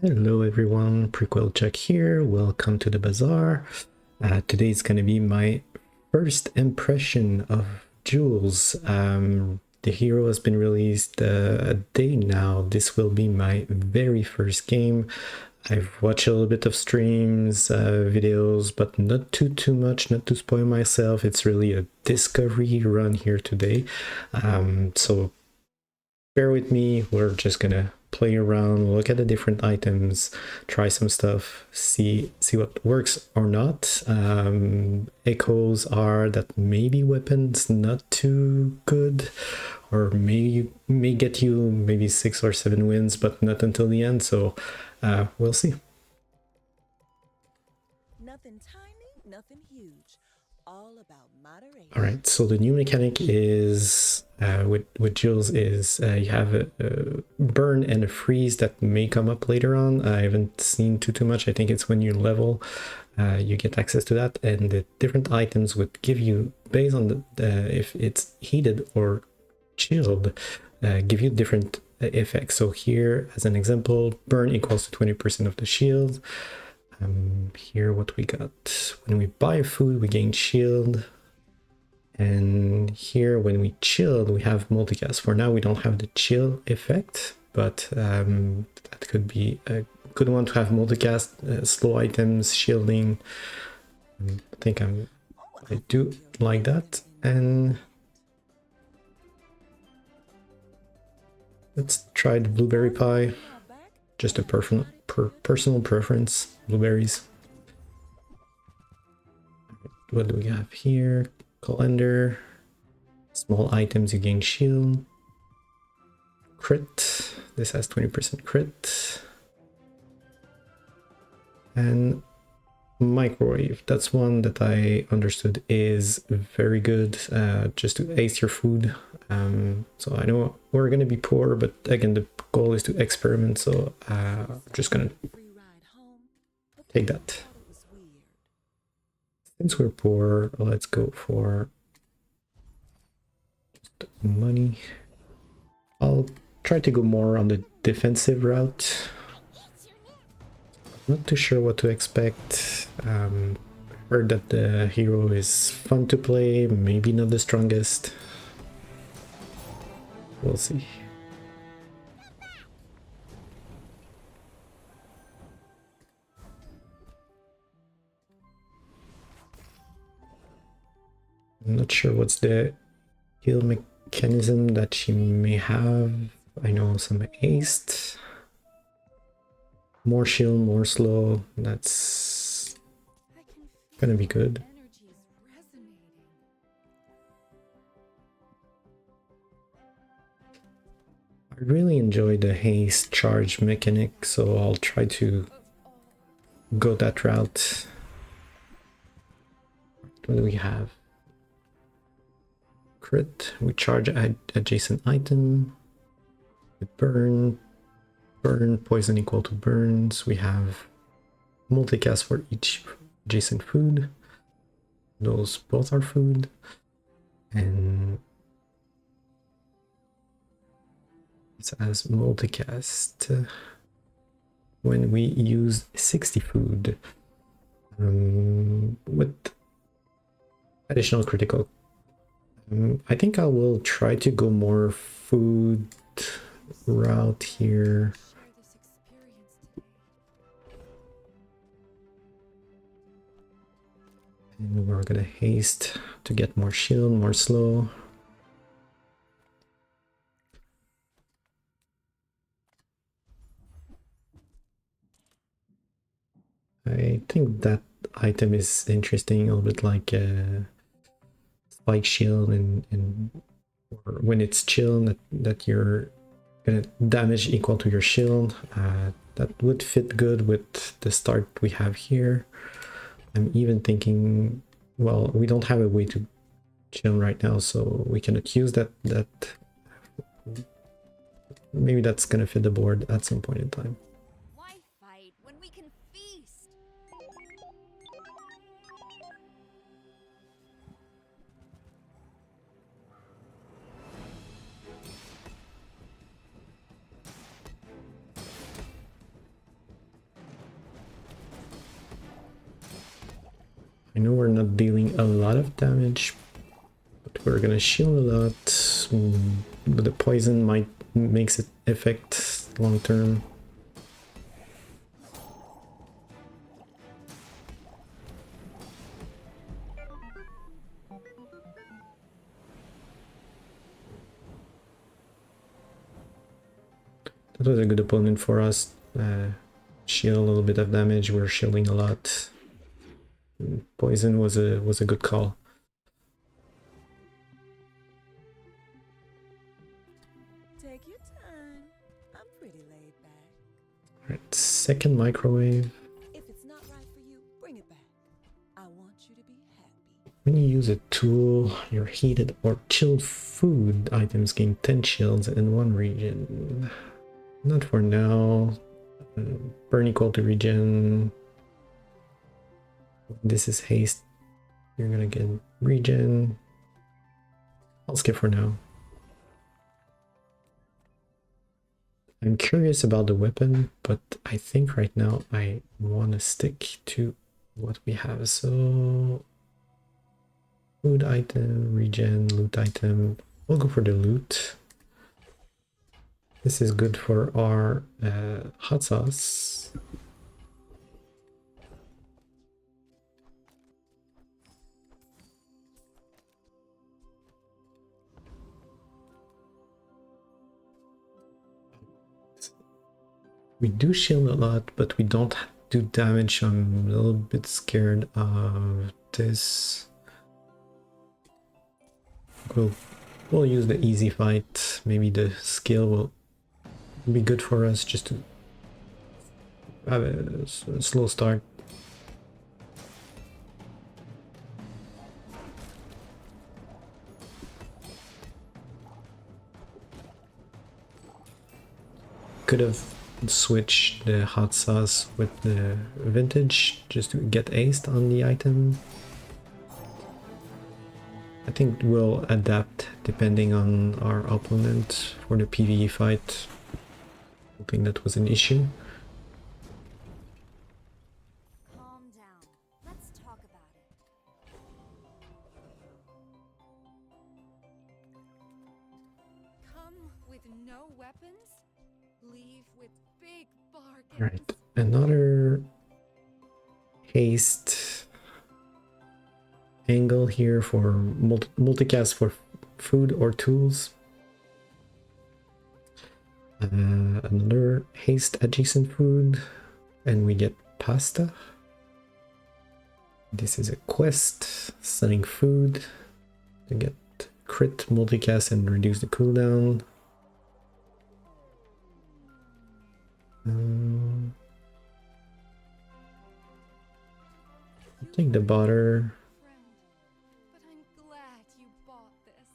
Hello everyone, Prequel Chuck here. Welcome to the Bazaar. Today is going to be my first impression of Jules. The hero has been released a day now. This will be my very first game. I've watched a little bit of streams, videos, but not too much, not to spoil myself. It's really a discovery run here today. So bear with me. We're just gonna play around, look at the different items, try some stuff, see what works or not. Echoes are that maybe weapons not too good, or maybe you may get you maybe 6 or 7 wins, but not until the end. So we'll see. Nothing tiny, nothing huge. All about moderation. All right, so the new mechanic is with Jules is you have a burn and a freeze that may come up later on. I haven't seen too much. I think it's when you level, you get access to that, and the different items would give you, based on the if it's heated or chilled, give you different effects. So here, as an example, burn equals to 20% of the shield. Here what we got, when we buy food we gain shield, and here when we chilled we have multicast. For now we don't have the chill effect, but that could be a good one to have multicast, slow items, shielding. I think I do like that. And let's try the blueberry pie, just a personal preference. Blueberries. What do we have here? Calendar. Small items, you gain shield. Crit. This has 20% crit. And microwave. That's one that I understood is very good, just to ace your food. So I know we're gonna be poor, but again the goal is to experiment, so I'm just gonna take that. Since we're poor, let's go for just money. I'll try to go more on the defensive route. Not too sure what to expect. Heard that the hero is fun to play, maybe not the strongest. We'll see. I'm not sure what's the heal mechanism that she may have. I know some haste. More shield, more slow. That's gonna be good. I really enjoy the haste charge mechanic, so I'll try to go that route. What do we have? Crit. We charge adjacent item. Burn. Burn, poison equal to burns. We have multicast for each adjacent food. Those both are food. And it says multicast when we use 60 food with additional critical. I think I will try to go more food route here. And we're gonna haste to get more shield, more slow. I think that item is interesting, a little bit like spike shield, and or when it's chill, that you're gonna damage equal to your shield. That would fit good with the start we have here. I'm even thinking, well, we don't have a way to chill right now, so we cannot use that. Maybe that's gonna fit the board at some point in time. Why fight when we can feast? I know we're not dealing a lot of damage, but we're gonna shield a lot. But the poison might makes it effect long term. That was a good opponent for us. Shield a little bit of damage. We're shielding a lot. Poison was a good call. Take your time. I'm pretty laid back. Alright, second microwave. If it's not right for you, bring it back. I want you to be happy. When you use a tool, your heated or chilled food items gain 10 shields in one region. Not for now. Burn equal to regen. This is haste. You're gonna get regen. I'll skip for now. I'm curious about the weapon, but I think right now I want to stick to what we have. So food item, regen, loot item. We'll go for the loot. This is good for our hot sauce. We do shield a lot, but we don't do damage. I'm a little bit scared of this. We'll use the easy fight. Maybe the skill will be good for us just to have a slow start. Could have switched the hot sauce with the vintage just to get aced on the item. I think we'll adapt depending on our opponent for the PvE fight. I don't think that was an issue. Calm down. Let's talk about it. Come with no weapons, leave with big bargains. Alright, another haste angle here for multicast for food or tools. Another haste adjacent food, and we get pasta. This is a quest selling food to get crit multicast and reduce the cooldown. I'll take the butter. But I'm glad you bought this.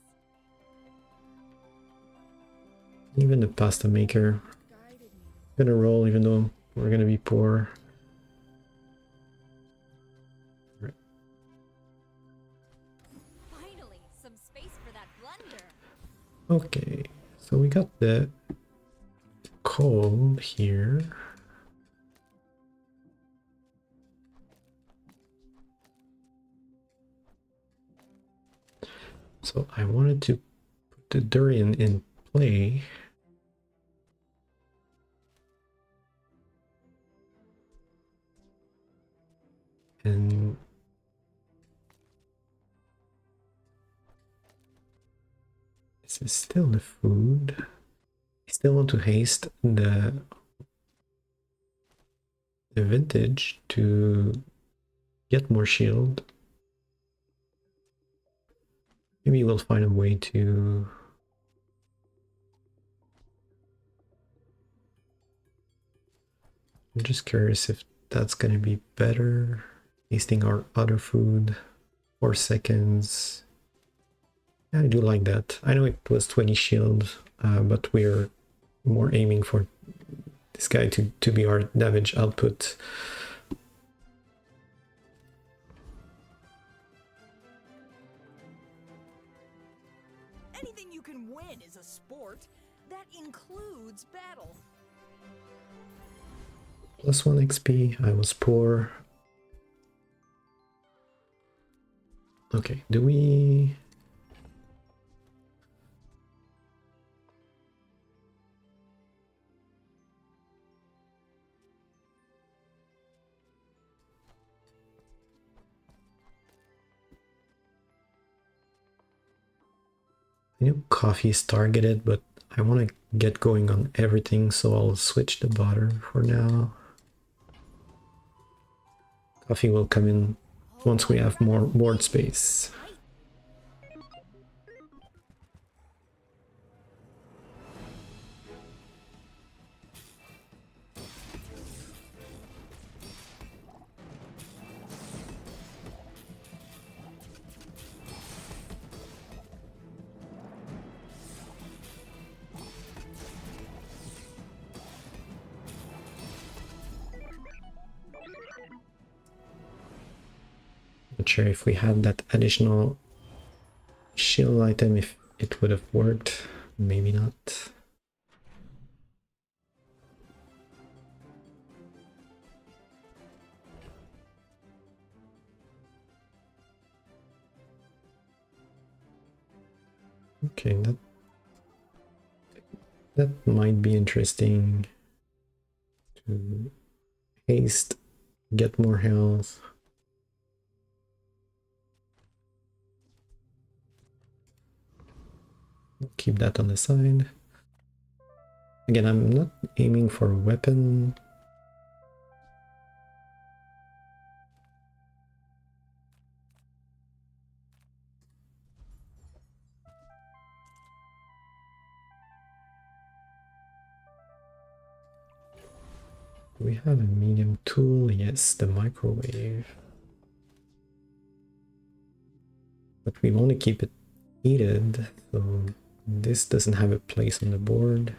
Even the pasta maker. Guided me. Gonna roll even though we're gonna be poor. Right. Finally, some space for that blunder. Okay, so we got the coal here. So I wanted to put the durian in play. And this is still the food. I still want to haste the vintage to get more shield. Maybe we'll find a way to I'm just curious if that's gonna be better. Tasting our other food, 4 seconds. Yeah, I do like that. I know it was 20 shield, but we're more aiming for this guy to be our damage output. Anything you can win is a sport. That includes battle. +1 XP, I was poor. Okay, do we... I know coffee is targeted, but I want to get going on everything, so I'll switch the butter for now. Coffee will come in once we have more board space. Not sure if we had that additional shield item, if it would have worked. Maybe not. Okay, that might be interesting to haste, get more health. Keep that on the side. Again, I'm not aiming for a weapon. Do we have a medium tool? Yes, the microwave. But we want to keep it heated, so this doesn't have a place on the board.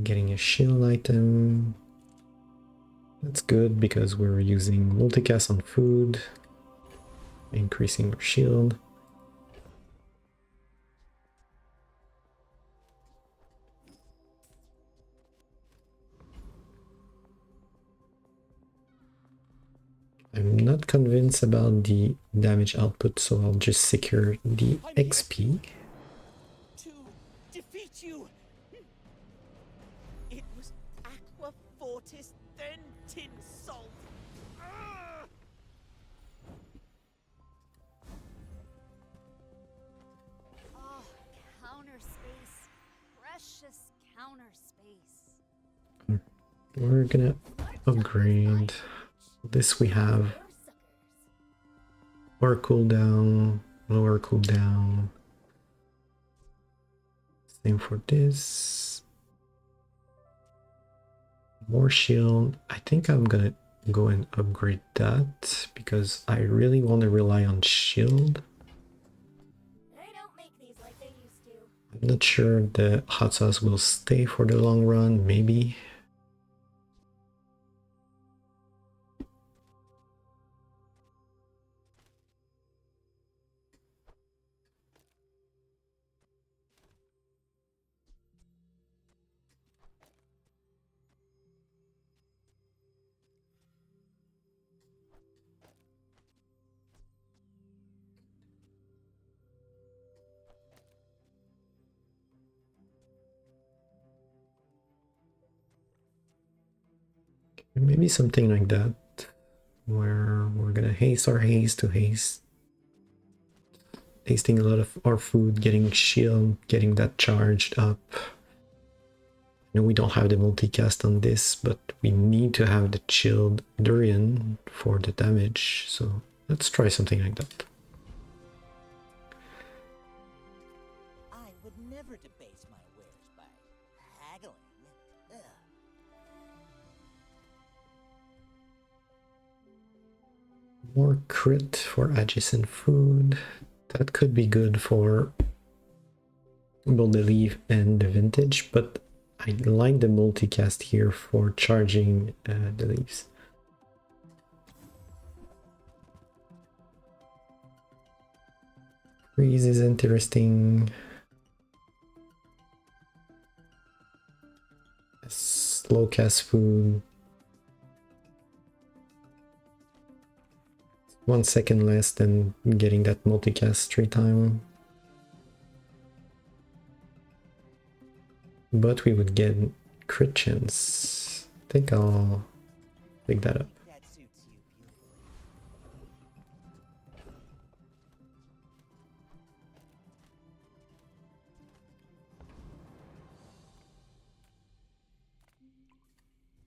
Getting a shield item. That's good because we're using multicast on food, increasing our shield. I'm not convinced about the damage output, so I'll just secure the XP. To defeat you. It was Aqua Fortis, then Tin Salt. Ah! Oh, counter space. Precious counter space. We're gonna upgrade. This we have lower cooldown, lower cooldown. Same for this. More shield. I think I'm gonna go and upgrade that because I really want to rely on shield. They don't make these like they used to. I'm not sure the hot sauce will stay for the long run, maybe. Maybe something like that, where we're gonna haste our haste to haste, tasting a lot of our food, getting shield, getting that charged up. I know we don't have the multicast on this, but we need to have the chilled durian for the damage, so let's try something like that. I would never debase my wares by haggling. Ugh. More crit for adjacent food. That could be good for both the leaf and the vintage, but I like the multicast here for charging the leaves. Freeze is interesting. Slow cast food. 1 second less than getting that multicast 3 time. But we would get crit chance. I think I'll pick that up. That suits you beautifully.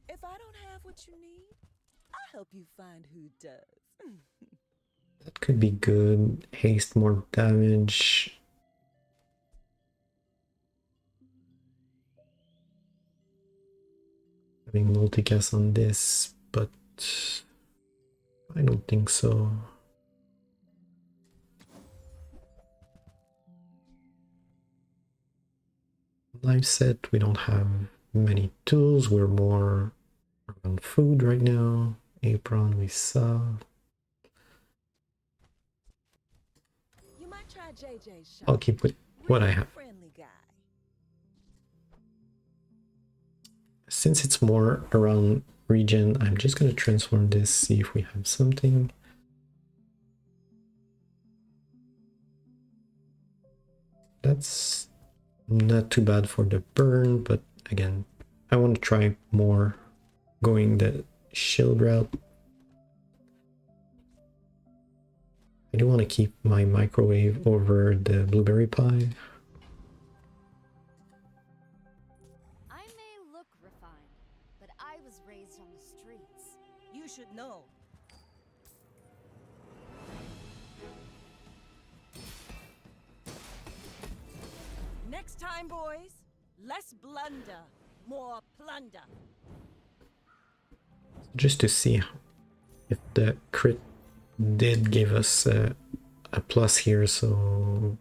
If I don't have what you need, I'll help you find who does. That could be good. Haste more damage. Having multicast on this, but I don't think so. Life set, we don't have many tools. We're more on food right now. Apron we saw. You might try JJ's shop. I'll keep with what I Really have. friendly guy. Since it's more around region, I'm just gonna transform this, see if we have something. That's not too bad for the burn, but again, I want to try more going the shield route. I do want to keep my microwave over the blueberry pie. I may look refined, but I was raised on the streets. You should know. Next time, boys, less blunder, more plunder. Just to see if the crit did give us a plus here, so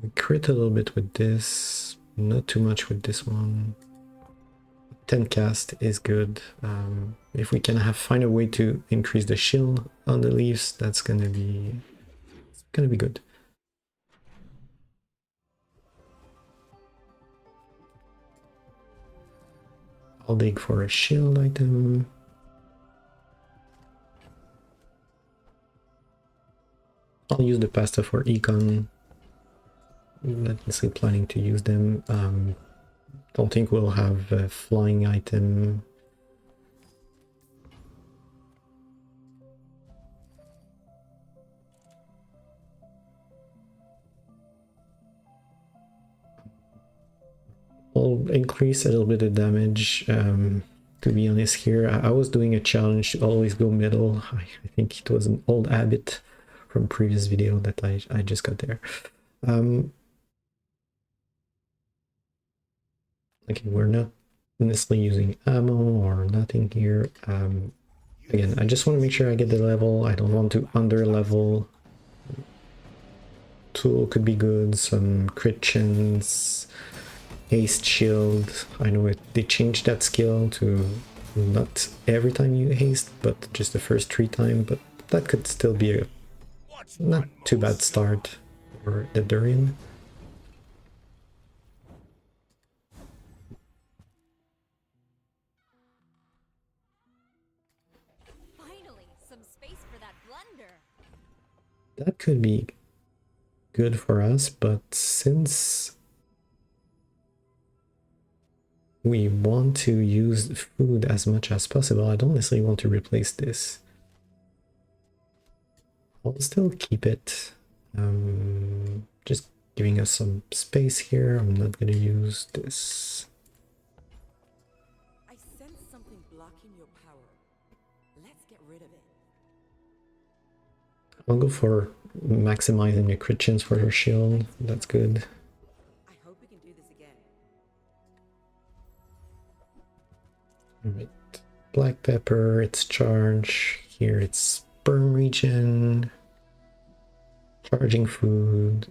we crit a little bit with this, not too much with this one. 10 cast is good. If we can find a way to increase the shield on the leaves, that's gonna be good. I'll dig for a shield item. I'll use the pasta for econ. Not necessarily planning to use them. Don't think we'll have a flying item. I'll increase a little bit of damage. To be honest here, I was doing a challenge to always go middle. I think it was an old habit from previous video that I just got there. Okay, we're not necessarily using ammo or nothing here. Again, I just want to make sure I get the level. I don't want to under level. Tool could be good, some crit chance, haste shield. I know they changed that skill to not every time you haste, but just the first 3 times, but that could still be a not too bad start for the durian. Finally, some space for that blunder. That could be good for us, but since we want to use food as much as possible, I don't necessarily want to replace this. I'll still keep it. Just giving us some space here. I'm not going to use this. I sense something blocking your power. Let's get rid of it. I'll go for maximizing the crit chance for her shield. That's good. I hope we can do this again. Alright. Black pepper, it's charge. Here it's burn region. Charging food.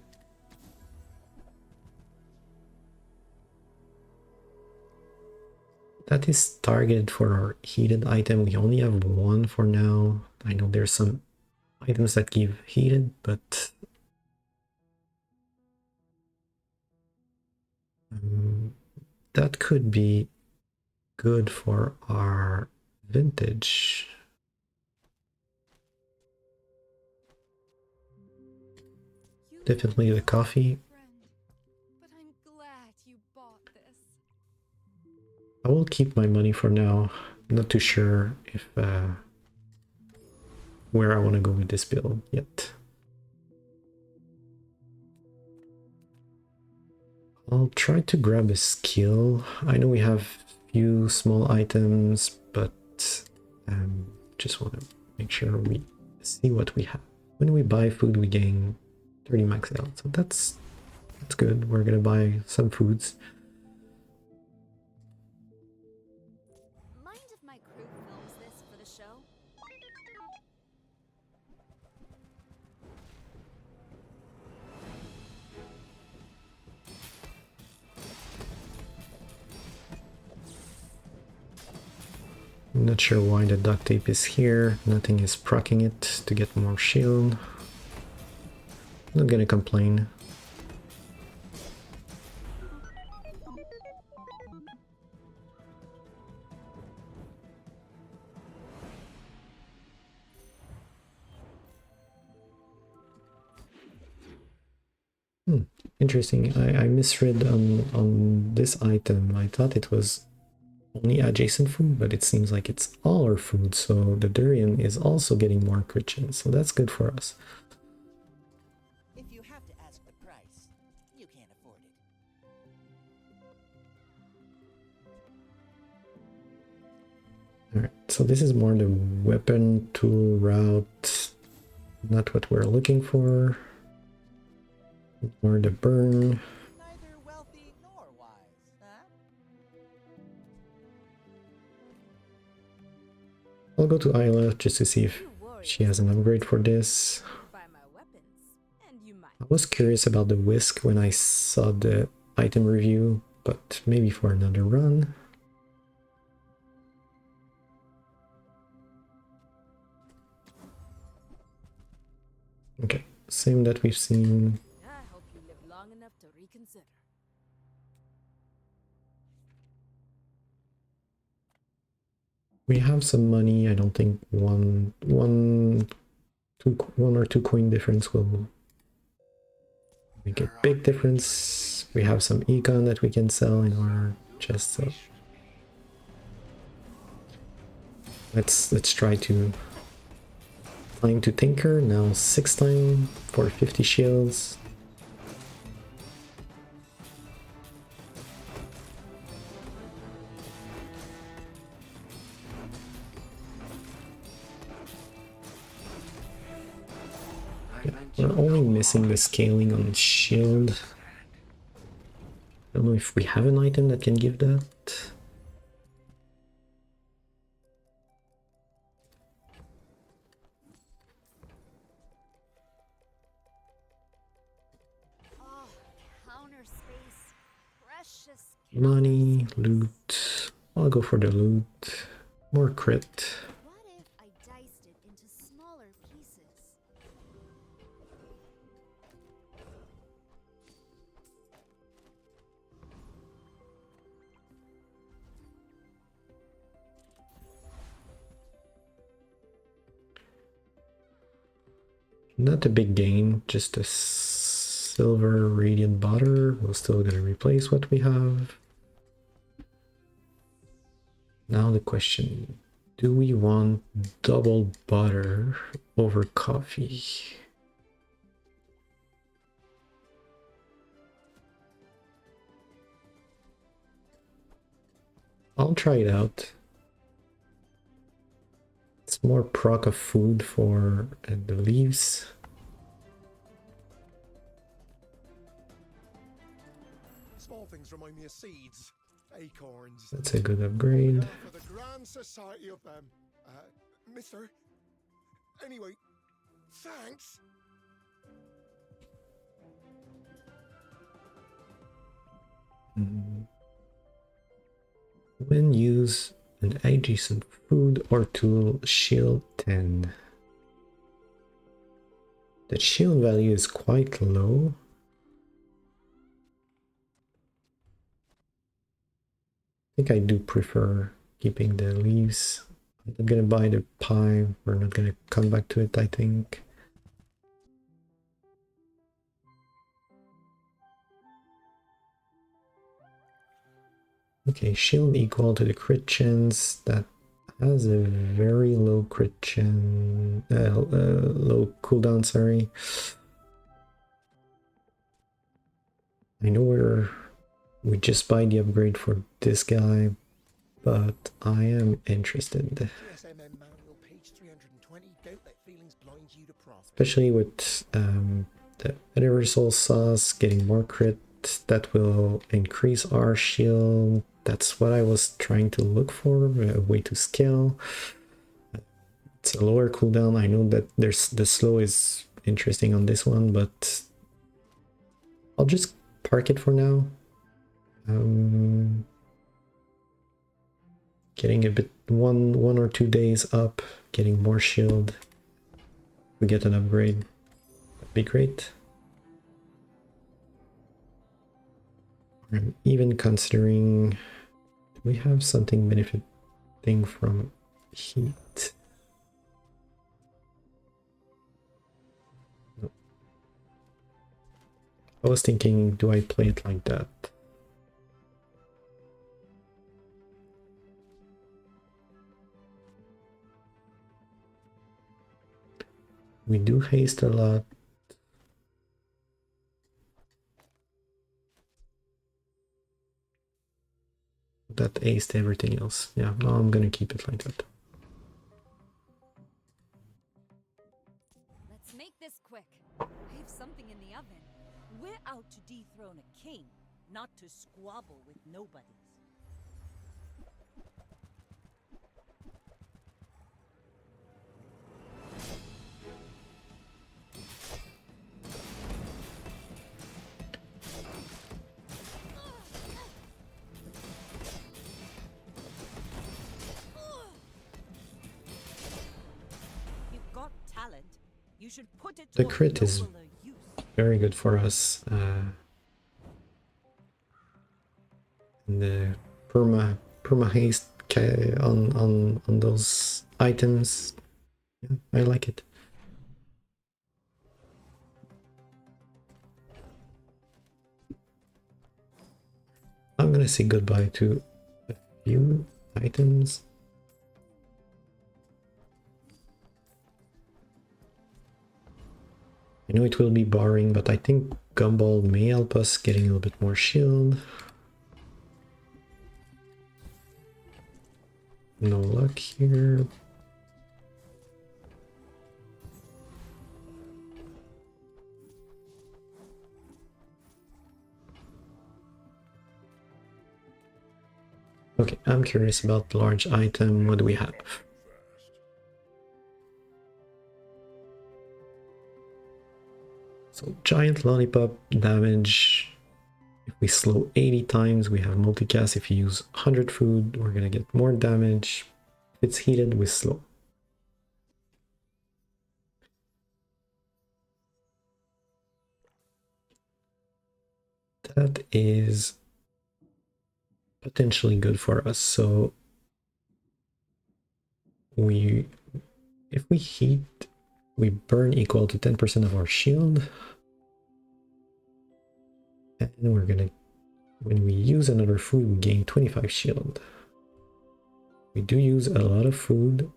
That is targeted for our heated item. We only have 1 for now. I know there's some items that give heated, but that could be good for our Vintage. You Definitely the look coffee. friend, but I'm glad you bought this. I will keep my money for now. Not too sure if where I want to go with this build yet. I'll try to grab a skill. I know we have few small items, but just want to make sure we see what we have. When we buy food, we gain 30 max health, so that's good. We're gonna buy some foods. Mind if my crew films this for the show? I'm not sure why the duct tape is here. Nothing is proccing it to get more shield. Not gonna complain. Interesting. I misread on this item. I thought it was only adjacent food, but it seems like it's all our food. So the durian is also getting more Christian, so that's good for us. If you have to ask the price, you can't afford it. Alright, so this is more the weapon tool route. Not what we're looking for. More the burn. Neither wealthy nor wise, huh? I'll go to Isla just to see if You warriors she has an upgrade for this. buy my weapons, and you might. I was curious about the whisk when I saw the item review, but maybe for another run. Okay, same that we've seen. I hope you live long enough to reconsider. We have some money. I don't think one or two coin difference will make a big difference. We have some econ that we can sell in our chest, so let's try to time to tinker. Now 6 time for 50 shields. We're only missing the scaling on shield. I don't know if we have an item that can give that. Oh, counter space. Precious. Money, loot. I'll go for the loot. More crit. What if I diced it into smaller pieces? Not a big gain, just a silver radiant butter. We're still gonna replace what we have. Now the question, do we want double butter over coffee? I'll try it out. It's more proc of food for the leaves. Small things remind me of seeds, acorns. That's a good upgrade. For the grand society of them, Mister. Anyway, thanks. When use an adjacent food or tool, shield 10. The shield value is quite low. I think I do prefer keeping the leaves I'm not gonna buy the pie. We're not gonna come back to it, I think. Okay, shield equal to the crit chance. That has a very low crit chance, low cooldown, sorry. I know we just buy the upgrade for this guy, but I am interested. SMM manual, page 320. Don't let feelings blind you to profit. Especially with the universal sauce getting more crit, that will increase our shield. That's what I was trying to look for, a way to scale. It's a lower cooldown. I know that there's the slow is interesting on this one, but I'll just park it for now. Getting a bit one or 2 days up, getting more shield. We get an upgrade. That'd be great. I'm even considering, do we have something benefiting from heat? No. I was thinking, do I play it like that? We do haste a lot. That aced everything else. Yeah, no, I'm gonna keep it like that. Let's make this quick. I have something in the oven. We're out to dethrone a king, not to squabble with nobodies. You've got talent. You should put it The to a crit is nobler use. very good for us. And the perma haste on those items. Yeah, I like it. I'm gonna say goodbye to a few items. I know it will be boring, but I think Gumball may help us getting a little bit more shield. No luck here. Okay, I'm curious about large item. What do we have? So giant lollipop damage. If we slow 80 times, we have multicast. If you use 100 food, we're gonna get more damage. If it's heated, we slow. That is potentially good for us. So if we heat, we burn equal to 10% of our shield. And we're gonna, when we use another food, we gain 25 shield. We do use a lot of food.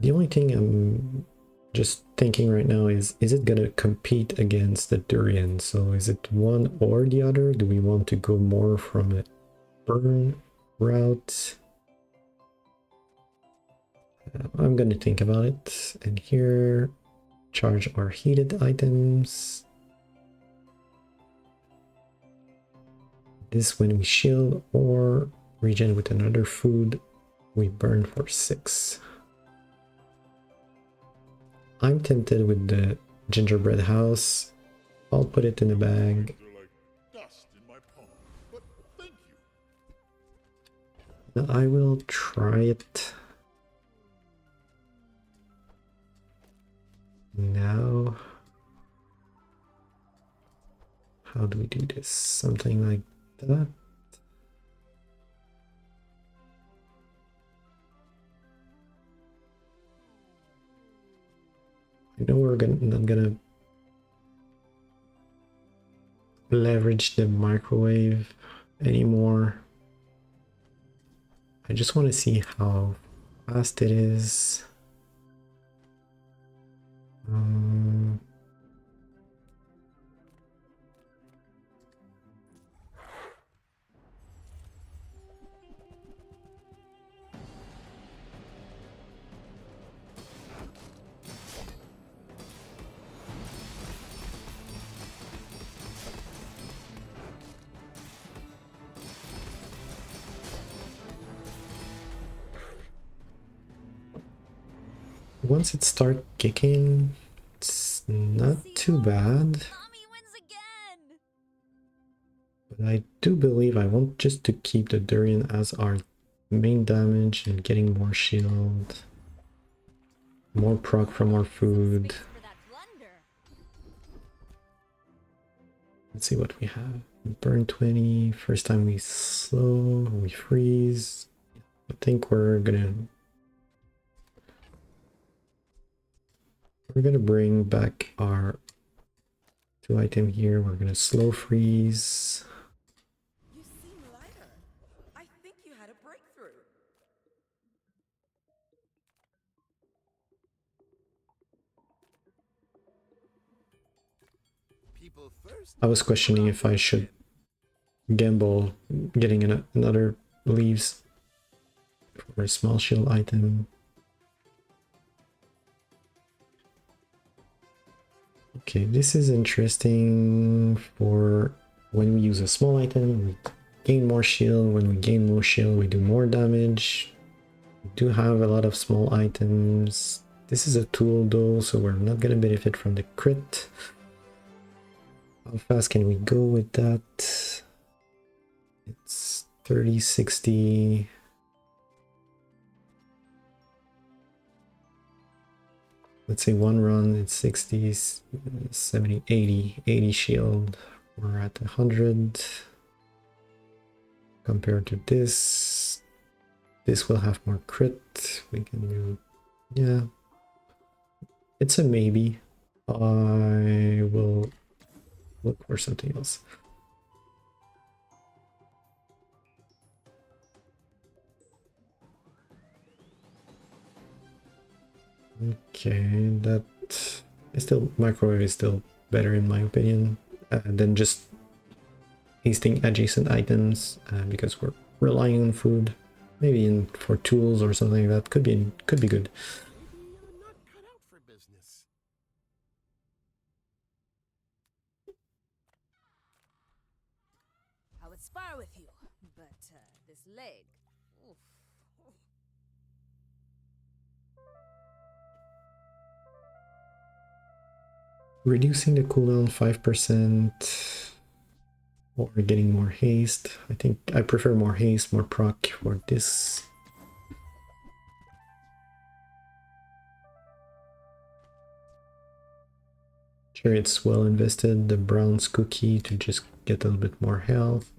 The only thing I'm just thinking right now is it gonna compete against the durian? So is it one or the other? Do we want to go more from a burn route? I'm gonna think about it. And here, charge our heated items. This when we shield or regen with another food, we burn for 6. I'm tempted with the gingerbread house. I'll put it in a bag. Now I will try it. Now, how do we do this? Something like that. I know we're not gonna leverage the microwave anymore. I just want to see how fast it is. Once it starts kicking, it's not too bad. Mommy wins again. But I do believe I want just to keep the durian as our main damage and getting more shield. More proc from our food. Space for that blunder. Let's see what we have. Burn 20. First time we slow, we freeze. I think we're gonna bring back our 2 item here. We're gonna slow freeze. You seem lighter. I think you had a breakthrough. People first. I was questioning if I should gamble getting another leaves for a small shield item. Okay, this is interesting for when we use a small item, we gain more shield. When we gain more shield, we do more damage. We do have a lot of small items. This is a tool though, so we're not gonna benefit from the crit. How fast can we go with that? It's 30, 60. Let's say one run, it's 60, 70, 80 shield. We're at 100. Compared to this will have more crit. We can do, yeah. It's a maybe. I will look for something else. Okay, that is still, microwave is still better in my opinion than just hasting adjacent items because we're relying on food. Maybe for tools or something like that could be good. Maybe you're not cut out for business. I would spar with you, but this leg. Oof. Reducing the cooldown 5% or getting more haste. I think I prefer more haste, more proc for this. Sure, it's well invested, the bronze cookie to just get a little bit more health.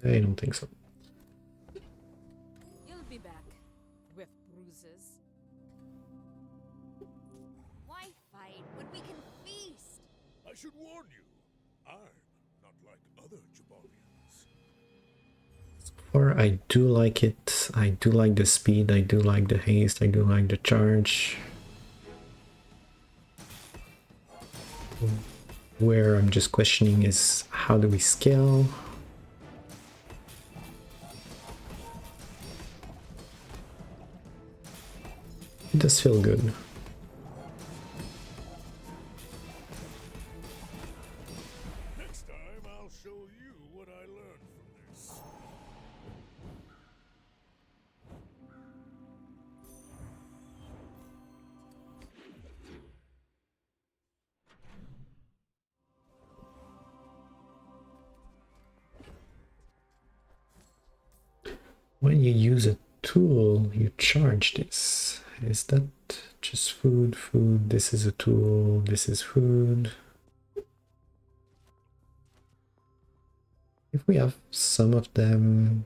I don't think so. You'll be back with bruises. Why fight when we can feast? I should warn you, I'm not like other Jabarians. Or I do like it. I do like the speed. I do like the haste. I do like the charge. Where I'm just questioning is how do we scale? It does feel good. Next time I'll show you what I learned from this. When you use a tool, you charge this. Is that just food? Food, this is a tool, this is food. If we have some of them,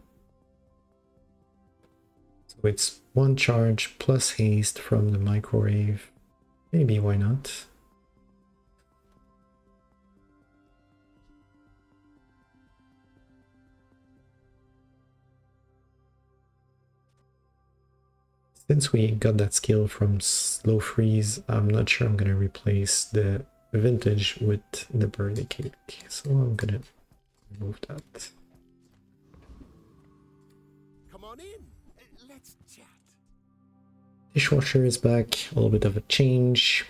so it's one charge plus haste from the microwave. Maybe, why not? Since we got that skill from slow freeze, I'm not sure I'm gonna replace the vintage with the birthday cake. So I'm gonna remove that. Come on in. Let's chat. Dishwasher is back, a little bit of a change.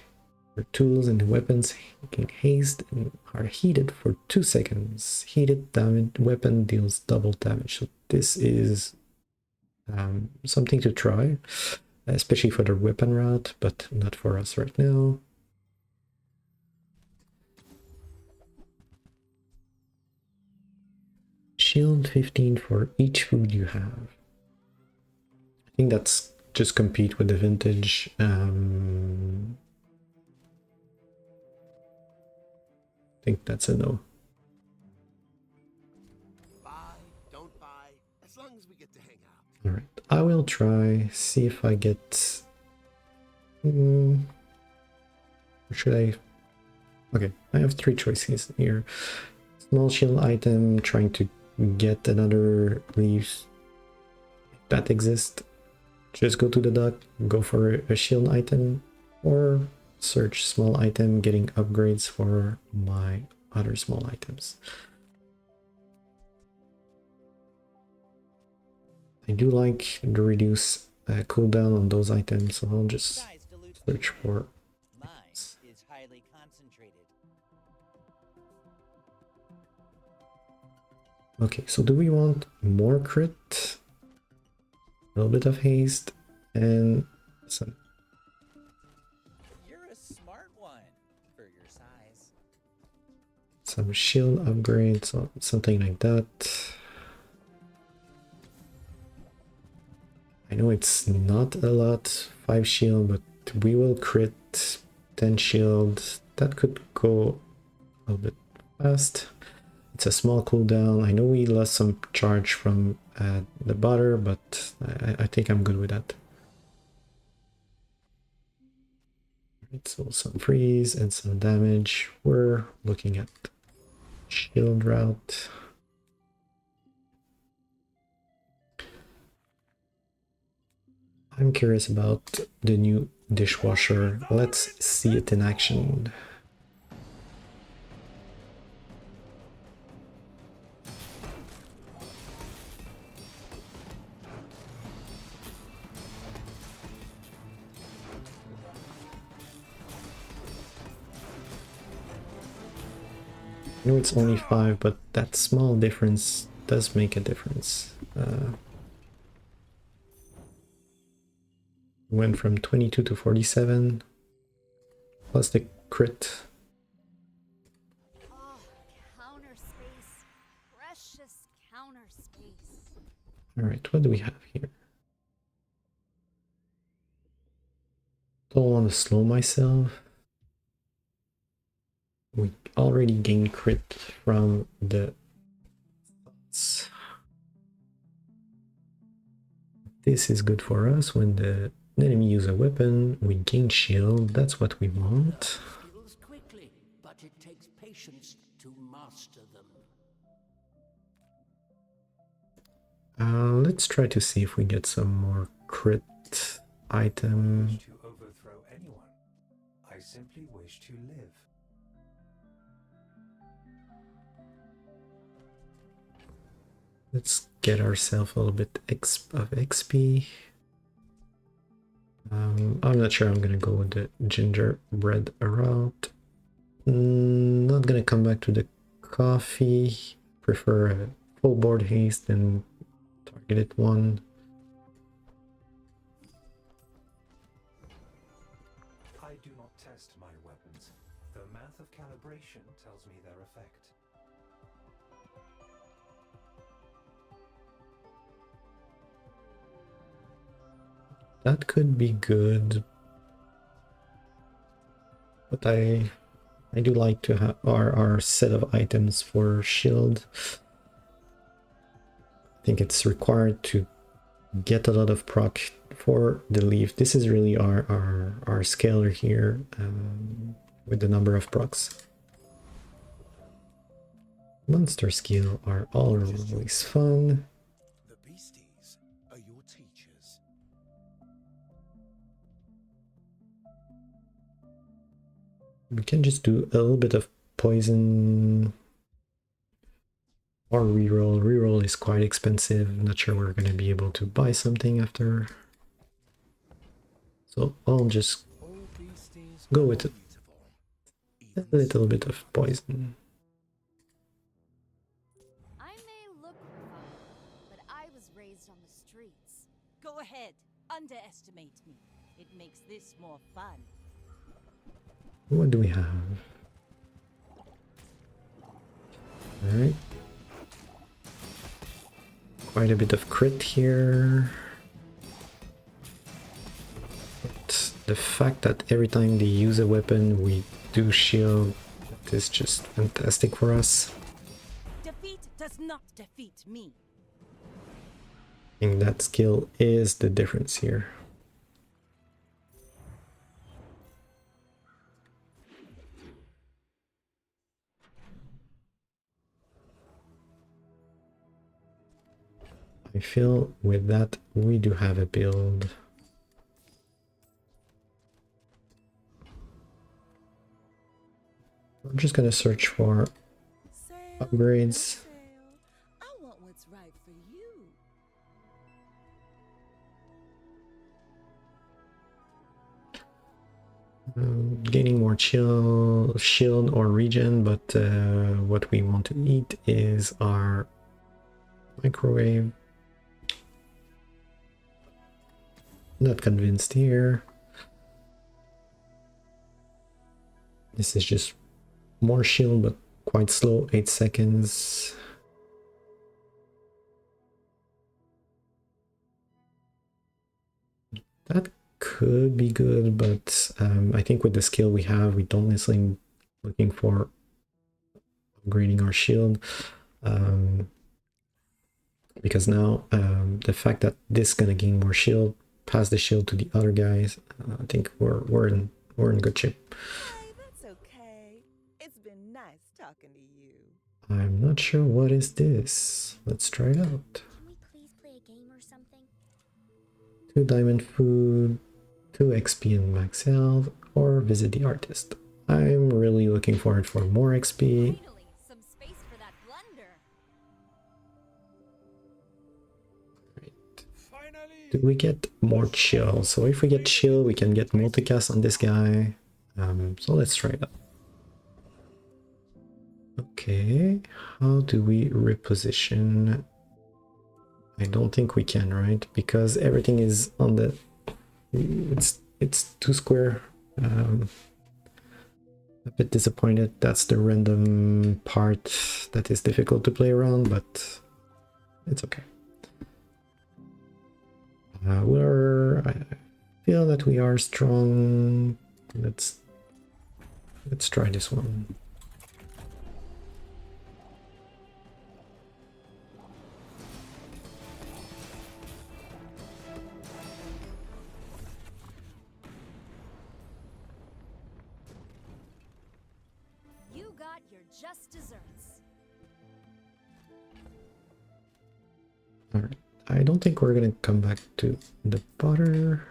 Your tools and weapons gain haste and are heated for 2 seconds. Heated damage weapon deals double damage. So this is something to try, especially for the weapon route, but not for us right now. Shield 15 for each food you have. I think that's just compete with the vintage. I think that's a no. Buy, don't buy, as long as we get to hang out. Alright, I will try, see if I get... or should I... Okay, I have 3 choices here. Small shield item, trying to get another leaf. If that exists, just go to the dock, go for a shield item, or search small item, getting upgrades for my other small items. I do like the reduce cooldown on those items, so I'll just search for. Mine is highly concentrated. Okay, so do we want more crit, a little bit of haste, and some. You're a smart one for your size. Some shield upgrades or something like that. I know it's not a lot, 5 shield, but we will crit 10 shield. That could go a little bit fast. It's a small cooldown. I know we lost some charge from the butter, but I think I'm good with that. Right, so some freeze and some damage. We're looking at shield route. I'm curious about the new dishwasher. Let's see it in action. I know it's only 5, but that small difference does make a difference. Went from 22 to 47, plus the crit. Oh, counter space. Precious counter space. Alright, what do we have here? Don't want to slow myself. We already gained crit from the thoughts. This is good for us. When the enemy use a weapon, we gain shield. That's what we want. Skills quickly, but it takes patience to master them. Let's try to see if we get some more crit item. Wish to overthrow anyone. I simply wish to live. Let's get ourselves a little bit of XP. I'm not sure I'm gonna go with the gingerbread route. Not gonna come back to the coffee. Prefer a full board haste and targeted one. I do not test my weapons. The math of calibration tells me their effect. That could be good, but I do like to have our set of items for shield. I think it's required to get a lot of proc for the leaf, this is really our scaler here with the number of procs. Monster skill are always fun. The beasties are your teachers. We can just do a little bit of poison or reroll. Reroll is quite expensive. I'm not sure we're going to be able to buy something after. So I'll just go with it. A little bit of poison. I may look refined, but I was raised on the streets. Go ahead, underestimate me. It makes this more fun. What do we have? Alright. Quite a bit of crit here. But the fact that every time they use a weapon we do shield is just fantastic for us. Defeat does not defeat me. I think that skill is the difference here. I feel with that we do have a build. I'm just gonna search for upgrades. I want what's right for you. Gaining more shield or regen, but what we want to eat is our microwave. Not convinced here. This is just more shield, but quite slow, 8 seconds. That could be good, but I think with the skill we have, we don't necessarily looking for upgrading our shield. Because now the fact that this is gonna gain more shield, pass the shield to the other guys, I think we're in good shape. Hey, that's okay. It's been nice talking to you. I'm not sure what is this. Let's try it out. Can we please play a game or something? 2 diamond food, 2 XP and max health, or visit the artist. I'm really looking forward for more XP. Finally, some space for that blunder. Do we get more chill? So if we get chill, we can get multicast on this guy. So let's try that. Okay, how do we reposition? I don't think we can, right? Because everything is on the... It's too square. A bit disappointed. That's the random part that is difficult to play around, but it's okay. I feel that we are strong. Let's try this one. You got your just desserts. All right. I don't think we're gonna come back to the butter.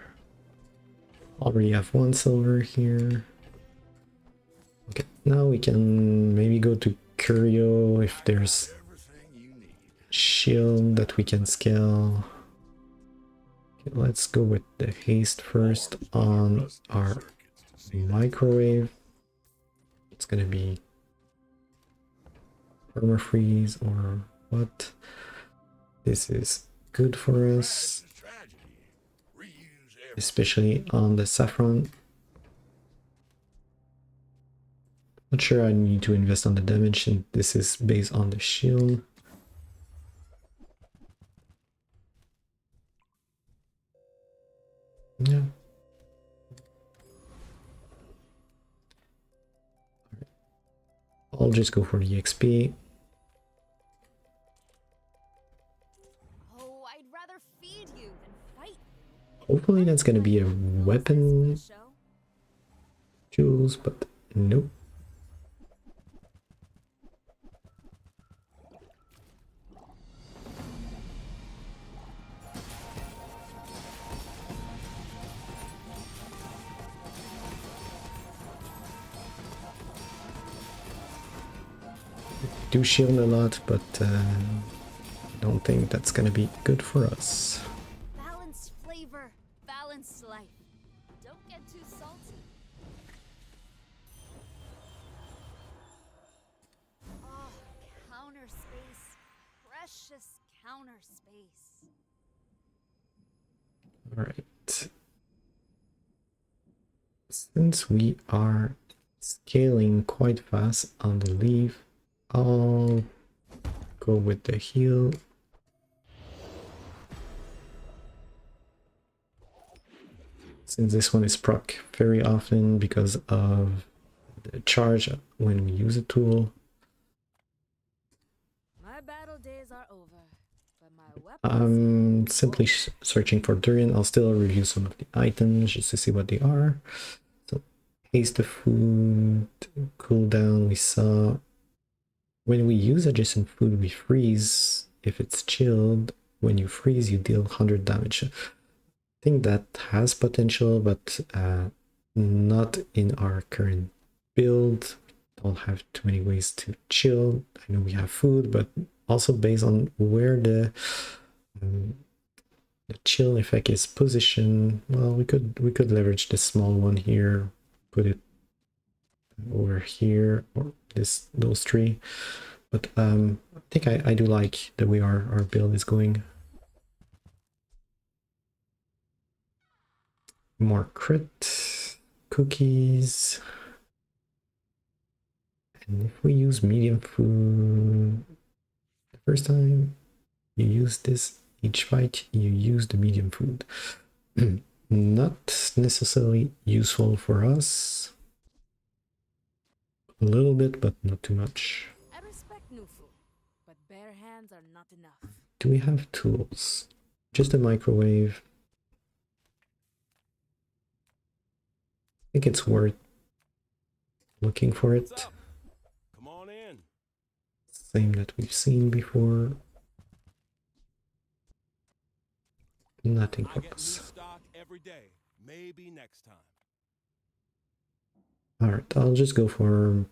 Already have 1 silver here. Okay, now we can maybe go to Curio if there's shield that we can scale. Okay, let's go with the haste first on our microwave. It's gonna be permafreeze or what? This is good for us, especially on the Saffron. Not sure I need to invest on the damage, and this is based on the shield. Yeah. I'll just go for the XP. Oh, I'd rather feed you than fight. Hopefully that's gonna be a weapon, Show? Jules, but nope. Do shield a lot, but I don't think that's gonna be good for us. Balanced flavor, balanced life. Don't get too salty. Oh, counter space. Precious counter space. Alright. Since we are scaling quite fast on the leaf, I'll go with the heal. Since this one is proc very often because of the charge when we use a tool. My battle days are over, but my weapons. I'm simply searching for durian. I'll still review some of the items just to see what they are. So haste the food, cooldown. We saw when we use adjacent food, we freeze. If it's chilled, when you freeze, you deal 100 damage. I think that has potential, but not in our current build. Don't have too many ways to chill. I know we have food, but also based on where the chill effect is positioned, well, we could leverage this small one here, put it over here, or those three. But I think I do like the way our build is going. More crit, cookies. And if we use medium food the first time you use this, each fight you use the medium food. Not necessarily useful for us. A little bit, but not too much. I respect new food, but bare hands are not enough. Do we have tools? Just a microwave. I think it's worth looking for it. Come on in. Same that we've seen before. Nothing I for get new us. stock every day. Maybe next time. Alright, I'll just go for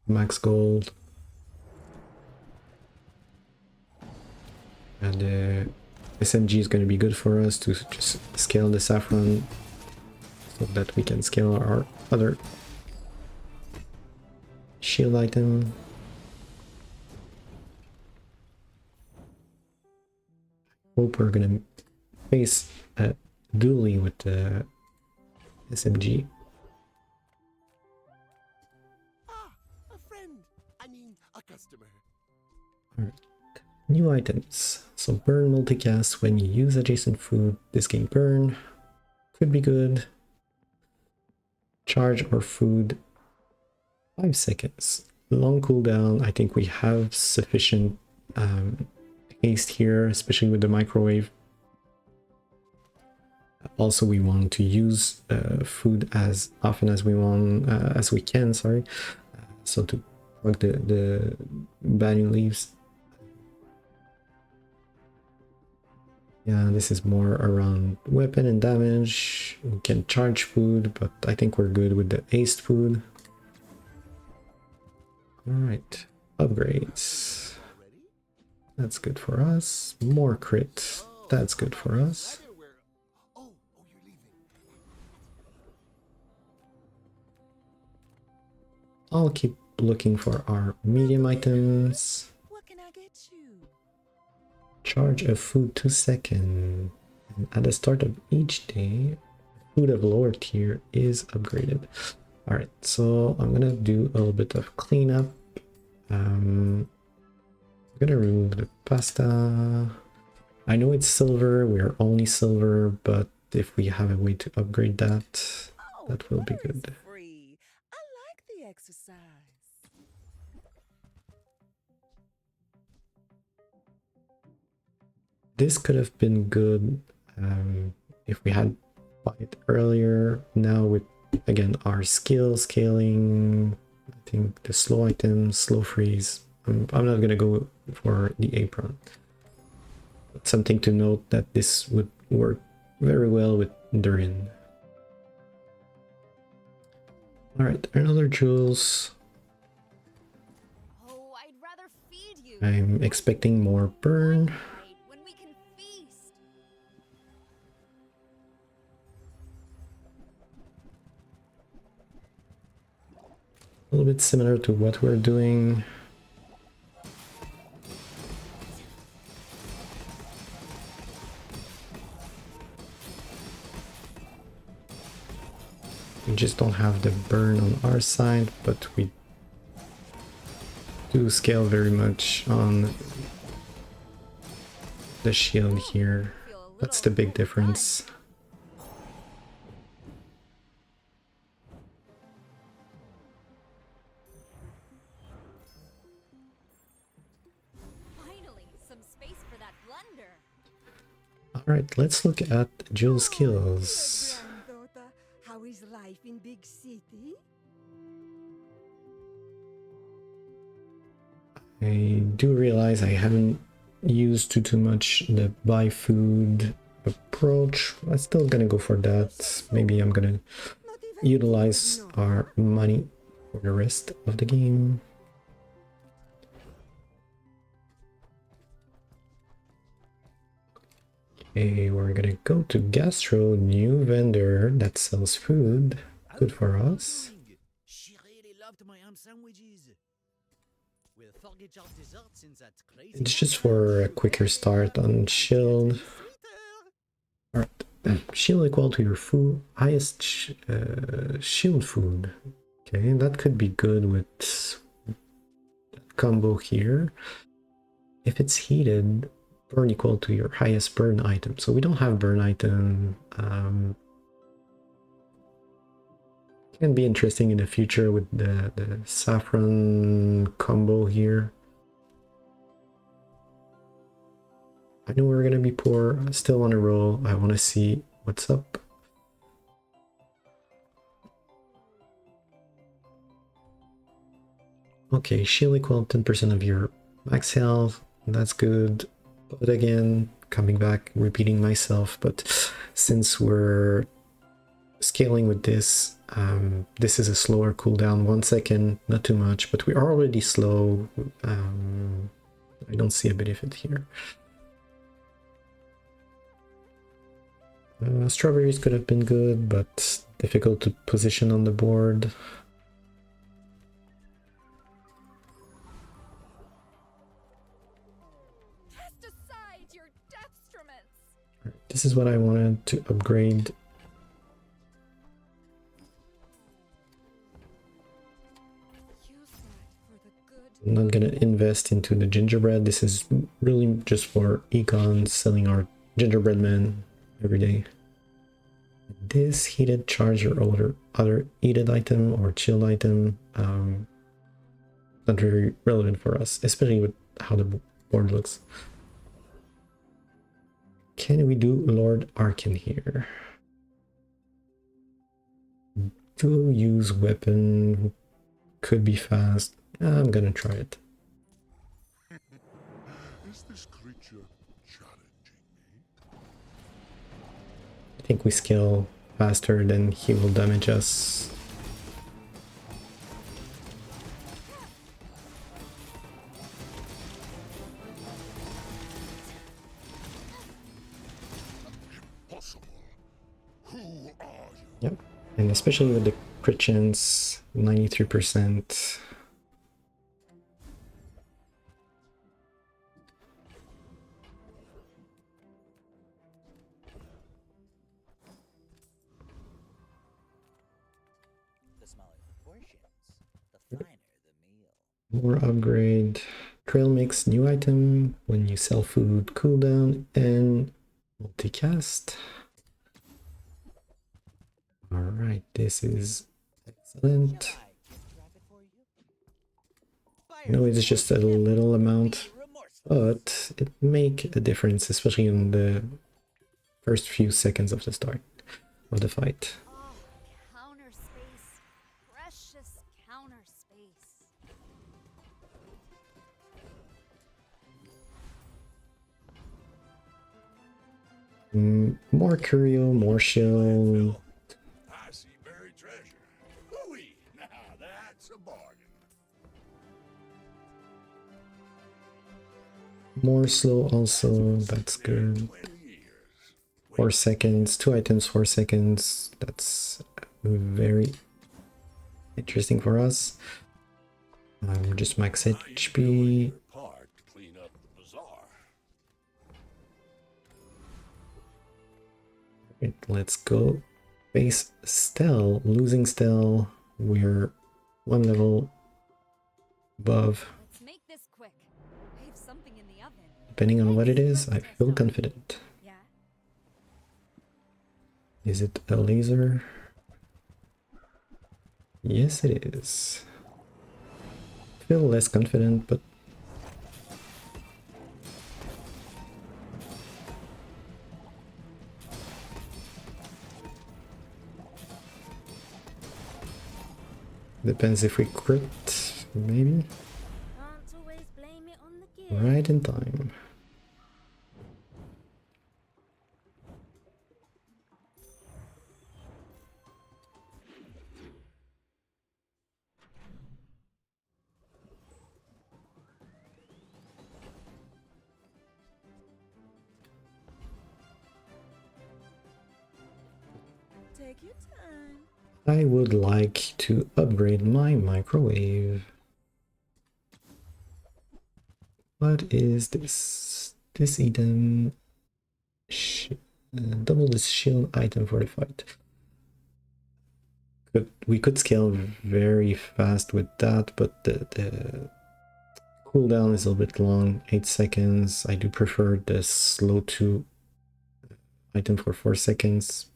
max gold. And the SMG is going to be good for us to just scale the saffron so that we can scale our other shield item. Hope we're going to face a dually with the SMG. Ah, a friend. I mean, a customer. Alright. New items. So burn multicast when you use adjacent food. This can burn. Could be good. Charge or food 5 seconds. Long cooldown. I think we have sufficient haste here, especially with the microwave. Also, we want to use food as often as we want, as we can. Sorry, so to plug the banyan leaves. Yeah, this is more around weapon and damage. We can charge food, but I think we're good with the haste food. All right, upgrades. That's good for us. More crit. That's good for us. You're leaving. I'll keep looking for our medium items. What can I get you? Charge of food 2 seconds. And at the start of each day, food of lower tier is upgraded. Alright, so I'm gonna do a little bit of cleanup. I'm gonna remove the pasta. I know it's silver, we're only silver, but if we have a way to upgrade that, that will be good. Free. I like the exercise. This could have been good if we had bought it earlier. Now with, again, our skill scaling, I think the slow items, slow freeze, I'm not gonna go for the apron. But something to note that this would work very well with Durin. Alright, another Jules. Oh, I'd rather feed you. I'm expecting more burn. Right, when we can feast. A little bit similar to what we're doing. We just don't have the burn on our side, but we do scale very much on the shield here. That's the big difference. Finally, some space for that blunder. Alright, let's look at Jules' skills. Granddaughter, how is life in big city? I do realize I haven't used too much the buy food approach. I'm still gonna go for that. Maybe I'm gonna utilize our money for the rest of the game. Okay, we're gonna go to Gastro, new vendor that sells food. Good for us. She really loved my ham sandwiches. We'll forget our dessert since that's crazy. It's just for a quicker start on shield. Alright, shield equal to your food, highest shield food. Okay, that could be good with that combo here. If it's heated, burn equal to your highest burn item. So we don't have burn item. Can be interesting in the future with the Saffron combo here. I know we're gonna be poor. I still want to roll. I want to see what's up. Okay, shield equal 10% of your max health. That's good. But again, coming back, repeating myself. But since we're scaling with this, this is a slower cooldown. 1 second, not too much, but we are already slow. I don't see a benefit here. Strawberries could have been good, but difficult to position on the board. Cast aside your destruments. This is what I wanted to upgrade. Use that for the good. I'm not gonna invest into the gingerbread. This is really just for econ, selling our gingerbread man every day. This heated charge or other heated item or chilled item, not very relevant for us, especially with how the board looks. Can we do Lord Arkin here? Dual use weapon, could be fast. I'm gonna try it. Is this creature challenging me? I think we scale faster than he will damage us. Impossible. Who are you? Yep, and especially with the crit chance, 93%. The smaller the portions, the finer the meal. More upgrade. Trail mix, new item when you sell food, cooldown, and multicast. Alright, this is excellent. Shall I gift wrap it for you? I know it's just a little amount, but it make a difference, especially in the first few seconds of the start of the fight. Oh, counter space. Precious counter space. More curio, more shield. I see buried treasure. Hooey! Now that's a bargain. More slow also, that's good. 4 seconds, 2 items, 4 seconds. That's very interesting for us. Just max HP. Park to clean up the bazaar. Right, let's go. Base Stell, losing Stell. We're 1 level above. Let's make this quick. I have something in the oven. Depending on what it is, I feel confident. Yeah. Is it a laser? Yes, it is. Feel less confident, but depends if we crit, maybe. Can't always blame it on the gear. Right in time. Take your time. I would like to upgrade my microwave. What is this? This item. Double this shield item for the fight. We could scale very fast with that, but the cooldown is a little bit long, 8 seconds. I do prefer the slow 2 item for 4 seconds.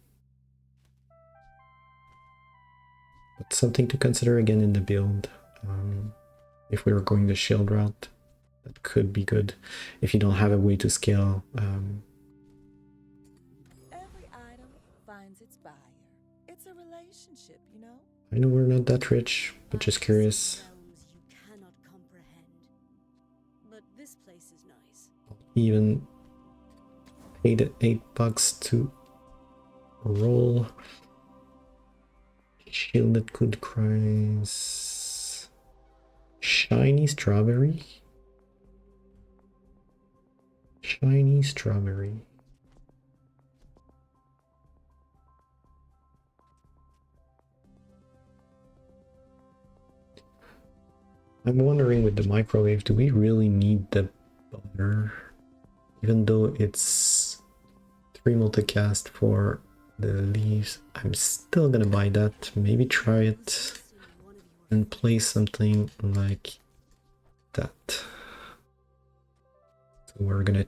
But something to consider again in the build. If we were going the shield route, that could be good. If you don't have a way to scale. Every item finds its buyer. It's a relationship, you know? I know we're not that rich, but just curious. Realms you cannot comprehend. But this place is nice. Even paid $8 to roll. Shielded good cries. Shiny strawberry. Shiny strawberry. I'm wondering with the microwave, do we really need the butter? Even though it's 3 multicast for the leaves, I'm still gonna buy that. Maybe try it and play something like that. So we're gonna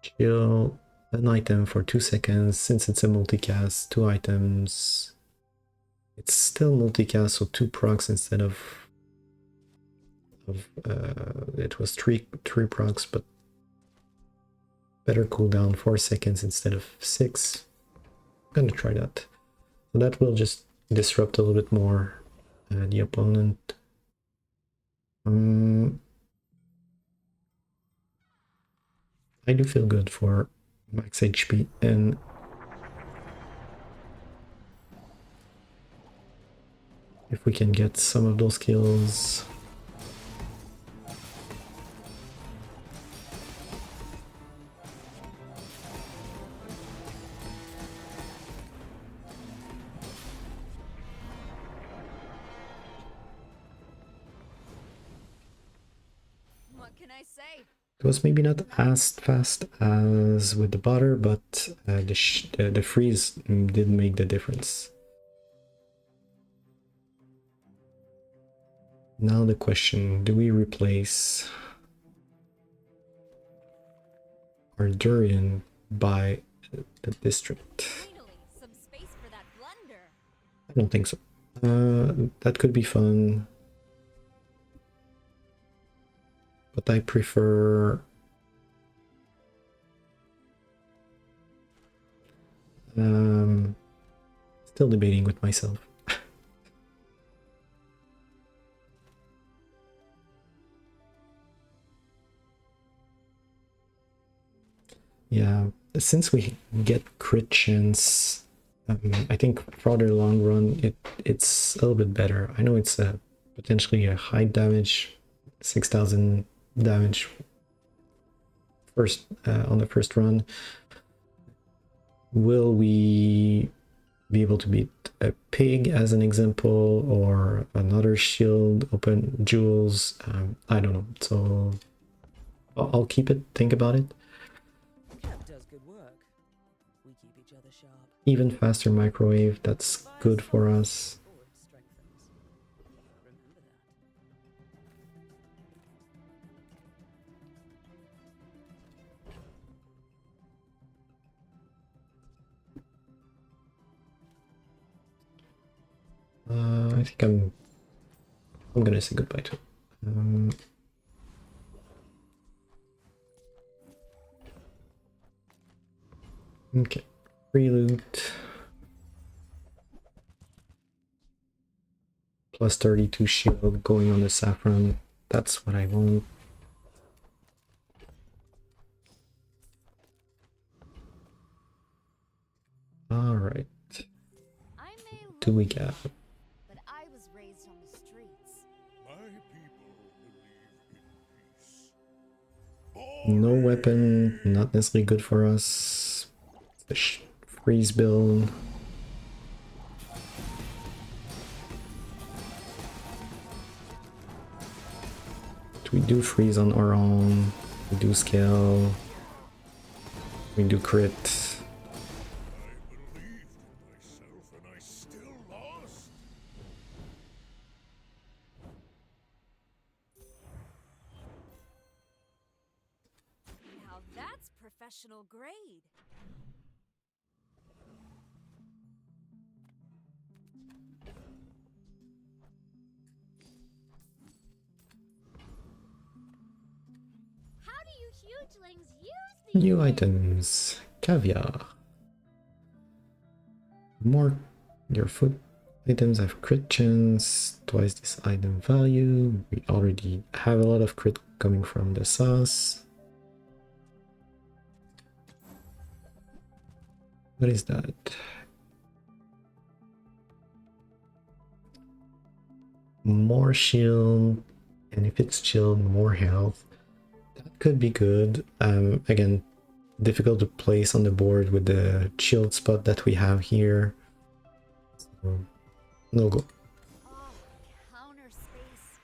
chill an item for 2 seconds. Since it's a multicast, 2 items. It's still multicast, so 2 procs instead of it was 3 procs, but better cooldown, 4 seconds instead of 6. Gonna try that. So that will just disrupt a little bit more the opponent. I do feel good for max HP, and if we can get some of those kills. It was maybe not as fast as with the butter, but the freeze did make the difference. Now the question, do we replace our durian by the district? Finally, some space for that blunder. I don't think so. That could be fun. But I prefer Still debating with myself. Yeah, since we get crit chance, I think for the long run, it's a little bit better. I know it's potentially a high damage, 6,000 damage first on the first run. Will we be able to beat a pig as an example, or another shield open Jules? I don't know. So I'll keep it. Think about it. Does good work. We keep each other sharp. Even faster microwave. That's good for us. I think I'm gonna say goodbye to it. Okay, free loot. Plus 32 shield going on the Saffron. That's what I want. All right. Do we get? But I was raised on the streets. My people believe in peace. No weapon, not necessarily good for us. The freeze build. We do freeze on our own. We do scale. We do crit. I believed in myself and I still lost. Now that's professional grade. How do you hugelings use these New things? items. Caviar. More your food items have crit chance, twice this item value. We already have a lot of crit coming from the sauce. What is that? More shield, and if it's chilled, more health. That could be good. Again, difficult to place on the board with the shield spot that we have here. So, no go. Oh, counter space.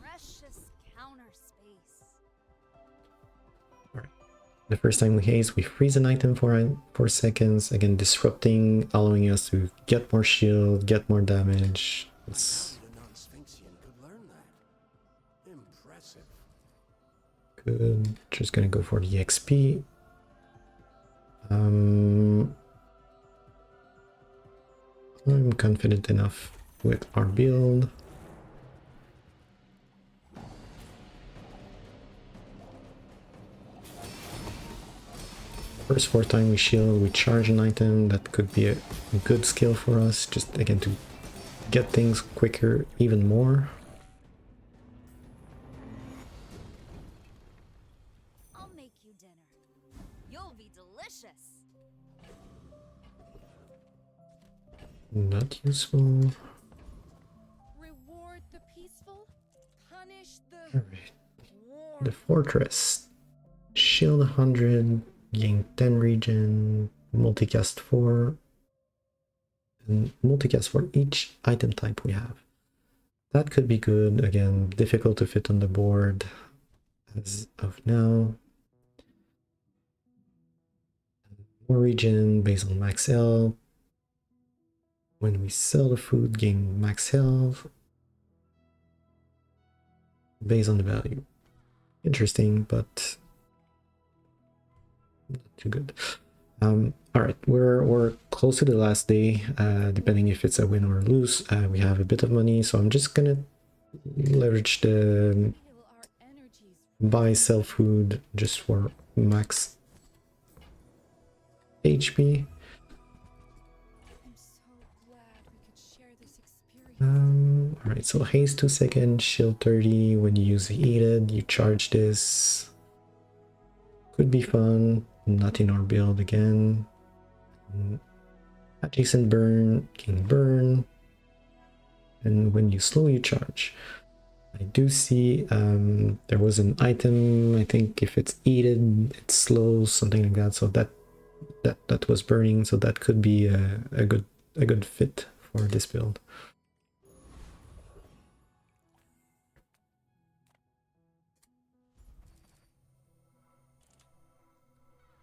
Precious counter space. The first time we haste, we freeze an item for 4 seconds. Again, disrupting, allowing us to get more shield, get more damage. It's good. Just gonna go for the XP. I'm confident enough with our build. First 4 time we shield, we charge an item. That could be a good skill for us, just again to get things quicker even more. I'll make you dinner. You'll be delicious. Not useful. Reward the peaceful, punish the Alright. The fortress. Shield 100, gain 10 regen, multicast 4, and multicast for each item type we have. That could be good. Again, difficult to fit on the board as of now. More regen based on max health. When we sell the food, gain max health based on the value. Interesting, but not too good. All right, we're close to the last day. Depending if it's a win or a lose, we have a bit of money, so I'm just gonna leverage the buy sell food just for max HP. All right, so haste 2 seconds, shield 30. When you use heated, you charge this. Could be fun. Not in our build again. Adjacent burn, king burn. And when you slow, you charge. I do see there was an item. I think if it's heated, it slows, something like that. So that was burning. So that could be a good fit for this build.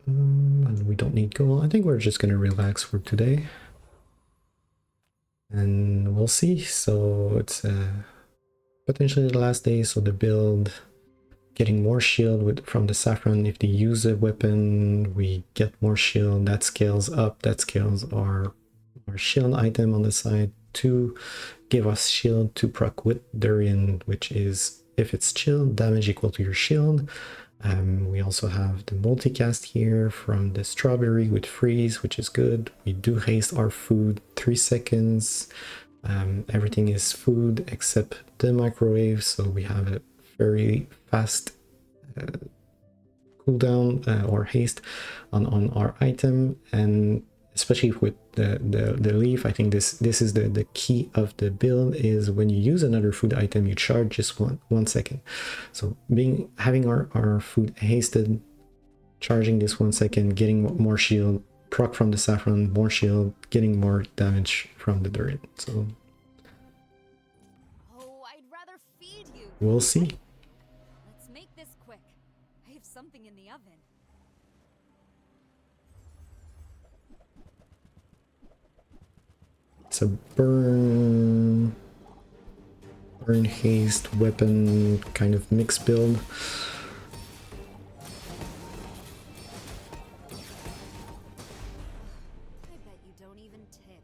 And we don't need gold. I think we're just gonna relax for today, and we'll see. So it's potentially the last day. So the build, getting more shield from the Saffron. If they use a weapon, we get more shield. That scales up. That scales our shield item on the side to give us shield to proc with Durian, which is if it's shield, damage equal to your shield. We also have the multicast here from the strawberry with freeze, which is good. We do haste our food 3 seconds. Everything is food except the microwave, so we have a very fast cooldown or haste on our item, and especially with the leaf. I think this is the key of the build, is when you use another food item, you charge just one second. So having our food hasted, charging this 1 second, getting more shield, proc from the Saffron, more shield, getting more damage from the Durian. So I'd rather feed you. We'll see. Let's make this quick. I have something in the oven. It's a burn haste weapon kind of mixed build. I bet you don't even tip.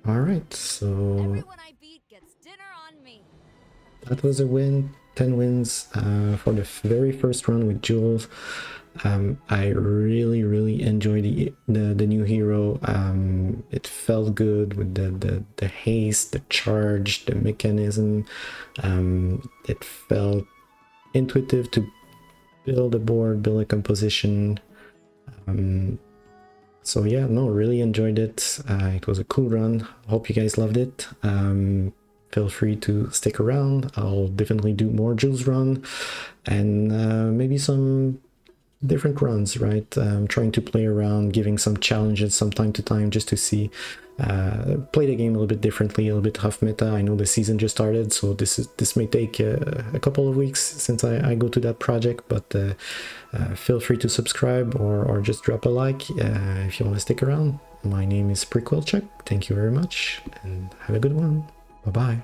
All right, so Everyone I beat gets dinner on me. that was a win. 10 wins for the very first run with Jules. I really enjoyed the new hero. It felt good with the haste, the charge, the mechanism. It felt intuitive to build a board, build a composition. So yeah, no, really enjoyed it. It was a cool run. Hope you guys loved it. Feel free to stick around. I'll definitely do more Jules run, and maybe some different runs, right? Trying to play around, giving some challenges from time to time, just to see, play the game a little bit differently, a little bit off meta. I know the season just started, so this may take a couple of weeks since I go to that project, but feel free to subscribe or just drop a like if you want to stick around. My name is Prequel Chuck. Thank you very much, and have a good one. Bye-bye.